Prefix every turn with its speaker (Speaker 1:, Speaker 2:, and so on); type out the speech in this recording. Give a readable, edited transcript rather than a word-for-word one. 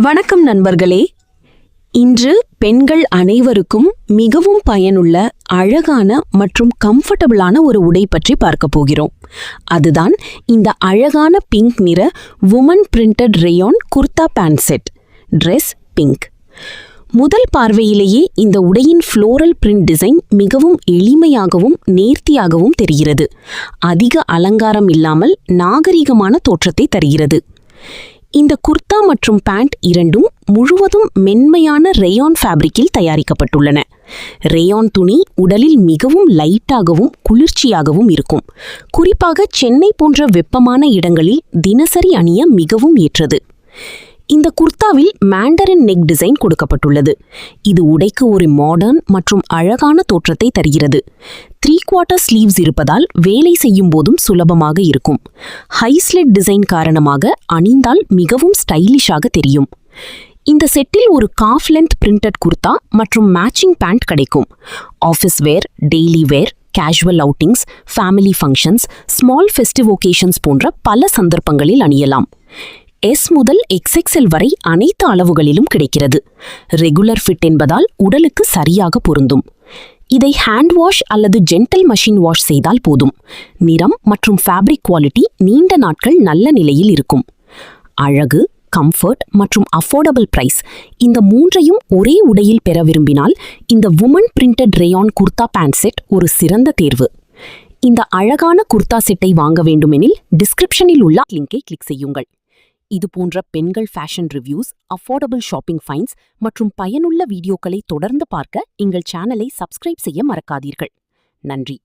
Speaker 1: வணக்கம் நண்பர்களே. இன்று பெண்கள் அனைவருக்கும் மிகவும் பயனுள்ள அழகான மற்றும் கம்ஃபர்டபுளான ஒரு உடை பற்றி பார்க்க போகிறோம். அதுதான் இந்த அழகான பிங்க் நிற woman printed rayon kurta pant set. Dress pink. முதல் பார்வையிலேயே இந்த உடையின் ஃப்ளோரல் பிரிண்ட் டிசைன் மிகவும் எளிமையாகவும் நேர்த்தியாகவும் தெரிகிறது. அதிக அலங்காரம் இல்லாமல் நாகரிகமான தோற்றத்தை தருகிறது. இந்த குர்தா மற்றும் பேண்ட் இரண்டும் முழுவதும் மென்மையான ரேயான் ஃபேப்ரிக்கில் தயாரிக்கப்பட்டுள்ளன. ரேயான் துணி உடலில் மிகவும் லைட்டாகவும் குளிர்ச்சியாகவும் இருக்கும். குறிப்பாக சென்னை போன்ற வெப்பமான இடங்களில் தினசரி அணிய மிகவும் ஏற்றது. இந்த குர்தாவில் மேண்டரின் நெக் டிசைன் கொடுக்கப்பட்டுள்ளது. இது உடைக்கு ஒரு மாடர்ன் மற்றும் அழகான தோற்றத்தை தருகிறது. 3/4 ஸ்லீவ்ஸ் இருப்பதால் வேலை செய்யும் போதும் சுலபமாக இருக்கும். ஹை ஸ்லிட் டிசைன் காரணமாக அணிந்தால் மிகவும் ஸ்டைலிஷாக தெரியும். இந்த செட்டில் ஒரு காஃப் லென்த் பிரிண்டட் குர்தா மற்றும் மேட்சிங் பேண்ட் கிடைக்கும். ஆஃபீஸ் வேர், டெய்லி வேர், casual outings, family functions, small festive occasions போன்ற பல சந்தர்ப்பங்களில் அணியலாம். S முதல் XXL வரை அனைத்து அளவுகளிலும் கிடைக்கிறது. ரெகுலர் ஃபிட் என்பதால் உடலுக்கு சரியாக பொருந்தும். இதை ஹேண்ட் வாஷ் அல்லது ஜென்டல் மெஷின் வாஷ் செய்தால் போதும். நிறம் மற்றும் ஃபேப்ரிக் குவாலிட்டி நீண்ட நாட்கள் நல்ல நிலையில் இருக்கும். அழகு, கம்ஃபர்ட் மற்றும் அஃபோர்டபுள் பிரைஸ், இந்த மூன்றையும் ஒரே உடையில் பெற விரும்பினால் இந்த woman printed rayon kurta pant set ஒரு சிறந்த தேர்வு. இந்த அழகான குர்தா செட்டை வாங்க வேண்டுமெனில் டிஸ்கிரிப்ஷனில் உள்ள லிங்கை கிளிக் செய்யுங்கள். இது போன்ற பெண்கள் fashion reviews, affordable shopping finds மற்றும் பயனுள்ள வீடியோக்களை தொடர்ந்து பார்க்க எங்கள் சேனலை சப்ஸ்கிரைப் செய்ய மறக்காதீர்கள். நன்றி.